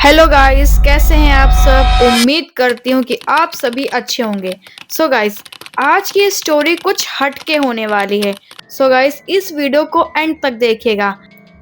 Hello guys, कैसे हैं आप सब। उम्मीद करती हूँ कि आप सभी अच्छे होंगे। सो गाइस, आज की स्टोरी कुछ हटके होने वाली है। सो गाइस, इस वीडियो को एंड तक देखिएगा।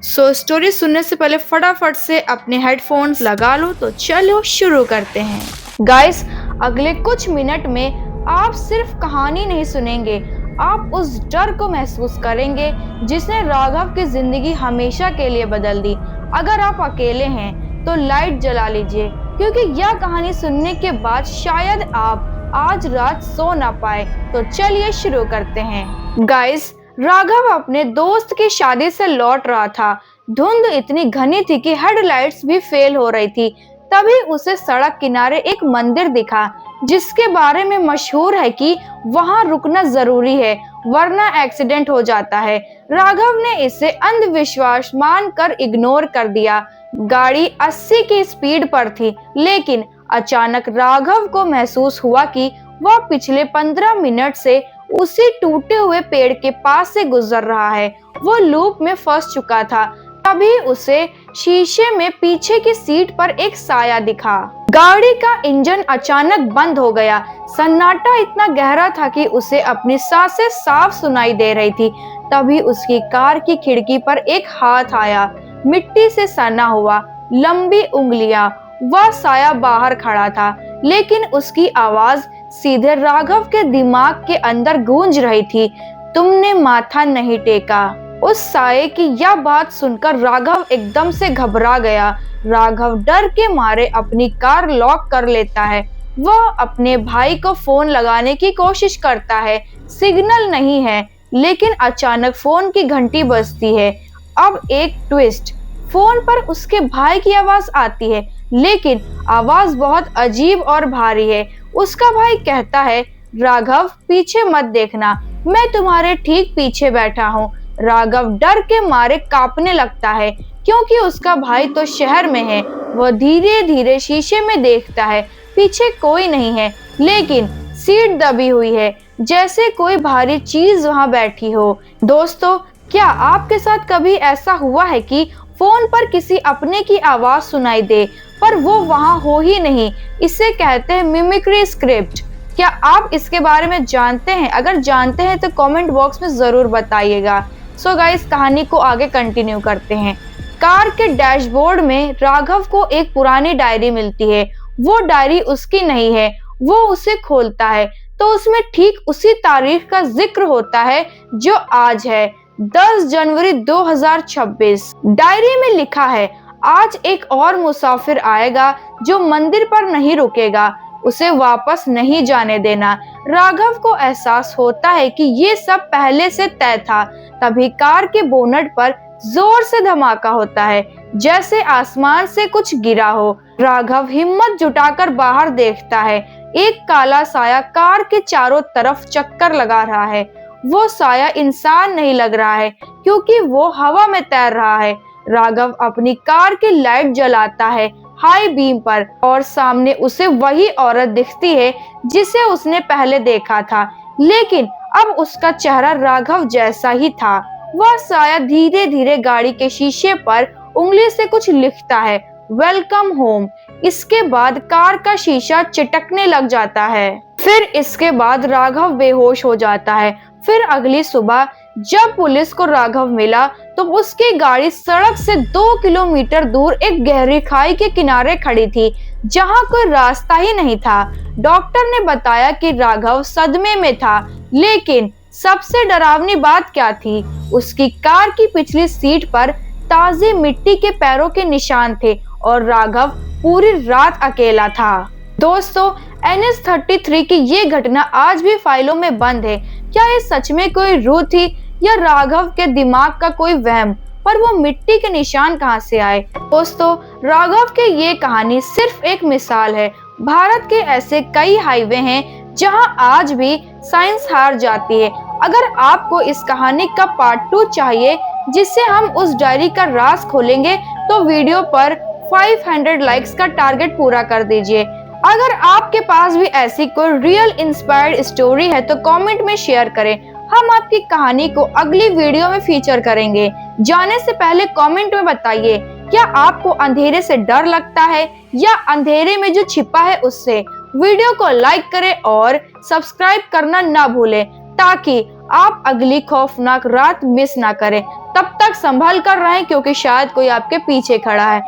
सो स्टोरी सुनने से पहले फटाफट से अपने हेडफोन्स लगा लो। तो चलो शुरू करते हैं। गाइस, अगले कुछ मिनट में आप सिर्फ कहानी नहीं सुनेंगे, आप उस डर को महसूस करेंगे जिसने राघव की जिंदगी हमेशा के लिए बदल दी। अगर आप अकेले हैं तो लाइट जला लीजिए, क्योंकि यह कहानी सुनने के बाद शायद आप आज रात सो ना पाए। तो चलिए शुरू करते हैं। गाइस, राघव अपने दोस्त की शादी से लौट रहा था। धुंध इतनी घनी थी कि हेडलाइट्स भी फेल हो रही थी। तभी उसे सड़क किनारे एक मंदिर दिखा, जिसके बारे में मशहूर है कि वहां रुकना जरूरी है, वरना एक्सीडेंट हो जाता है। राघव ने इसे अंधविश्वास मानकर इग्नोर कर दिया। गाड़ी 80 की स्पीड पर थी, लेकिन अचानक राघव को महसूस हुआ कि वह पिछले 15 मिनट से उसी टूटे हुए पेड़ के पास से गुजर रहा है। वो लूप में फंस चुका था। तभी उसे शीशे में पीछे की सीट पर एक साया दिखा। गाड़ी का इंजन अचानक बंद हो गया। सन्नाटा इतना गहरा था कि उसे अपनी सांसें साफ सुनाई दे रही थी। तभी उसकी कार की खिड़की पर एक हाथ आया, मिट्टी से सना हुआ, लंबी उंगलियां। वह साया बाहर खड़ा था, लेकिन उसकी आवाज सीधे राघव के दिमाग के अंदर गूंज रही थी। तुमने माथा नहीं टेका। उस साये की यह बात सुनकर राघव एकदम से घबरा गया। राघव डर के मारे अपनी कार लॉक कर लेता है। वह अपने भाई को फोन लगाने की कोशिश करता है, सिग्नल नहीं है। लेकिन अचानक फोन की घंटी बजती है। अब एक ट्विस्ट, फोन पर उसके भाई की आवाज आती है, लेकिन आवाज बहुत अजीब और भारी है। उसका भाई कहता है, राघव पीछे मत देखना, मैं तुम्हारे ठीक पीछे बैठा हूँ। राघव डर के मारे कांपने लगता है, क्योंकि उसका भाई तो शहर में है। वह धीरे धीरे शीशे में देखता है, पीछे कोई नहीं है, लेकिन सीट दबी हुई है, जैसे कोई भारी चीज वहां बैठी हो। दोस्तों, क्या आपके साथ कभी ऐसा हुआ है कि फोन पर किसी अपने की आवाज सुनाई दे, पर वो वहां हो ही नहीं? इसे कहते हैं मिमिक्री स्क्रिप्ट। क्या आप इसके बारे में जानते हैं? अगर जानते हैं तो कमेंट बॉक्स में जरूर बताइएगा। सो गाइस, कहानी को आगे कंटिन्यू करते हैं। कार के डैशबोर्ड में राघव को एक पुरानी डायरी मिलती है। वो डायरी उसकी नहीं है। वो उसे खोलता है तो उसमें ठीक उसी तारीख का जिक्र होता है जो आज है, 10 जनवरी 2026। डायरी में लिखा है, आज एक और मुसाफिर आएगा जो मंदिर पर नहीं रुकेगा, उसे वापस नहीं जाने देना। राघव को एहसास होता है कि ये सब पहले से तय था। तभी कार के बोनट पर जोर से धमाका होता है, जैसे आसमान से कुछ गिरा हो। राघव हिम्मत जुटाकर बाहर देखता है। एक काला साया कार के चारों तरफ चक्कर लगा रहा है। वो साया इंसान नहीं लग रहा है, क्योंकि वो हवा में तैर रहा है। राघव अपनी कार की लाइट जलाता है हाई बीम पर, और सामने उसे वही औरत दिखती है जिसे उसने पहले देखा था, लेकिन अब उसका चेहरा राघव जैसा ही था। वह साया धीरे धीरे गाड़ी के शीशे पर उंगली से कुछ लिखता है, वेलकम होम। इसके बाद कार का शीशा चिटकने लग जाता है। फिर इसके बाद राघव बेहोश हो जाता है। फिर अगली सुबह जब पुलिस को राघव मिला तो उसकी गाड़ी सड़क से 2 किलोमीटर दूर एक गहरी खाई के किनारे खड़ी थी, जहां कोई रास्ता ही नहीं था। डॉक्टर ने बताया कि राघव सदमे में था, लेकिन सबसे डरावनी बात क्या थी? उसकी कार की पिछली सीट पर ताजी मिट्टी के पैरों के निशान थे, और राघव पूरी रात अकेला था। दोस्तों, NH-33 की ये घटना आज भी फाइलों में बंद है। क्या ये सच में कोई रूह थी, या राघव के दिमाग का कोई वहम? पर वो मिट्टी के निशान कहां से आए? दोस्तों, राघव की ये कहानी सिर्फ एक मिसाल है। भारत के ऐसे कई हाईवे हैं जहां आज भी साइंस हार जाती है। अगर आपको इस कहानी का पार्ट 2 चाहिए, जिससे हम उस डायरी का राज खोलेंगे, तो वीडियो पर 500 लाइक्स का टारगेट पूरा कर दीजिए। अगर आपके पास भी ऐसी कोई रियल इंस्पायर्ड स्टोरी है तो कमेंट में शेयर करें। हम आपकी कहानी को अगली वीडियो में फीचर करेंगे। जाने से पहले कमेंट में बताइए क्या आपको अंधेरे से डर लगता है या अंधेरे में जो छिपा है उससे? वीडियो को लाइक करें और सब्सक्राइब करना ना भूलें ताकि आप अगली खौफनाक रात मिस ना करें। तब तक संभल कर रहें क्योंकि शायद कोई आपके पीछे खड़ा है।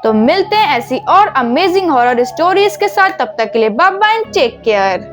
तो मिलते हैं ऐसी और अमेजिंग हॉरर स्टोरीज के साथ, तब तक के लिए bye bye and take care.